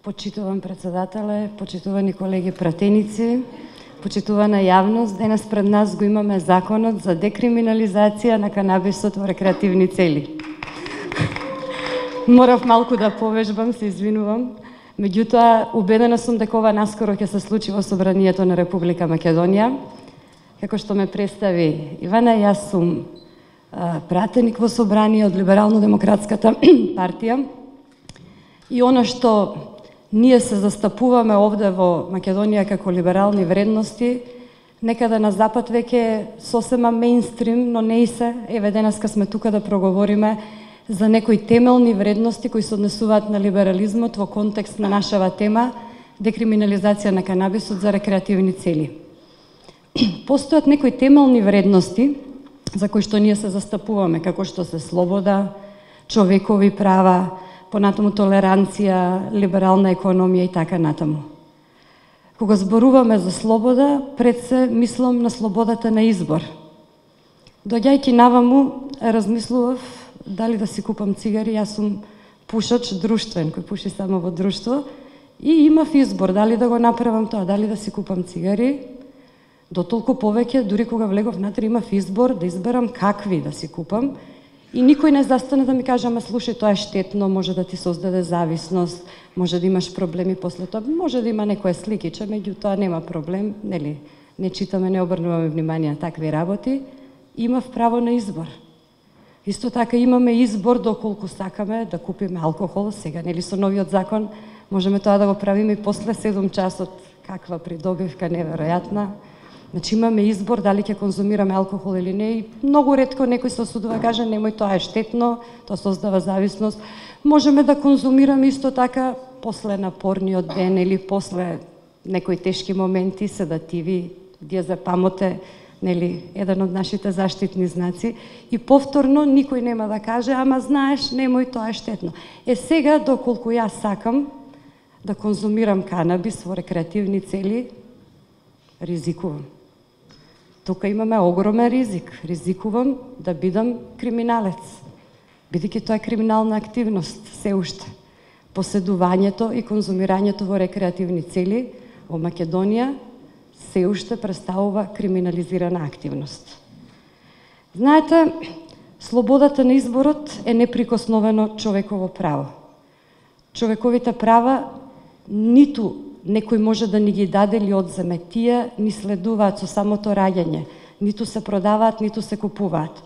Почитуван председателе, почитувани колеги пратеници, почитувана јавност, денес пред нас го имаме законот за декриминализација на канабисот во рекреативни цели. Морав малку да повежбам, се извинувам. Меѓутоа, убедена сум дека ова наскоро ќе се случи во Собранието на Република Македонија. Како што ме представи Ивана, јас сум пратеник во Собрание од Либерално-демократската партија. И она што ние се застапуваме овде во Македонија како либерални вредности, некаде на запад веќе сосема мејнстрим, но не и се. Еве денеска сме тука да проговориме за некои темелни вредности кои се однесуваат на либерализмот во контекст на нашава тема декриминализација на канабисот за рекреативни цели. Постојат некои темелни вредности за кои што ние се застапуваме, како што се слобода, човекови права, понатаму толеранција, либерална економија и така натаму. Кога зборуваме за слобода, пред се мислам на слободата на избор. Доаѓајќи наваму, размислував дали да си купам цигари. Јас сум пушач друштвен, кој пуши само во друштво, и имав избор дали да го направам тоа, дали да си купам цигари. Дотолку повеќе, дури кога влегов внатре, имав избор да изберам какви да си купам. И никој не застане да ми каже, ама слушај, тоа е штетно, може да ти создаде зависност, може да имаш проблеми после тоа, може да има некоја сликиче, меѓутоа нема проблем, нели? Не читаме, не обрнуваме внимание на такви работи. Имав право на избор. Исто така имаме избор доколку сакаме да купиме алкохол. Сега, нели, со новиот закон можеме тоа да го правиме и после 7 часот. Каква придобивка неверојатна. Значи имаме избор дали ќе конзумираме алкохол или не. И многу ретко некој се осудува, каже немој, тоа е штетно, тоа создава зависност. Можеме да конзумираме исто така после напорниот ден или после некои тешки моменти, седативи, диазепамоте, нели, еден од нашите заштитни знаци. И повторно никој нема да каже, ама знаеш, немој, тоа е штетно. Сега, доколку јас сакам да конзумирам канабис во рекреативни цели, ризикувам. Тука имаме огромен ризик. Ризикувам да бидам криминалец. Бидејќи тоа е криминална активност, се уште. Поседувањето и конзумирањето во рекреативни цели во Македонија се уште представува криминализирана активност. Знаете, слободата на изборот е неприкосновено човеково право. Човековите права ниту некој може да ни ги даде или одземе, тие ни следуваат со самото раѓање, ниту се продаваат, ниту се купуваат.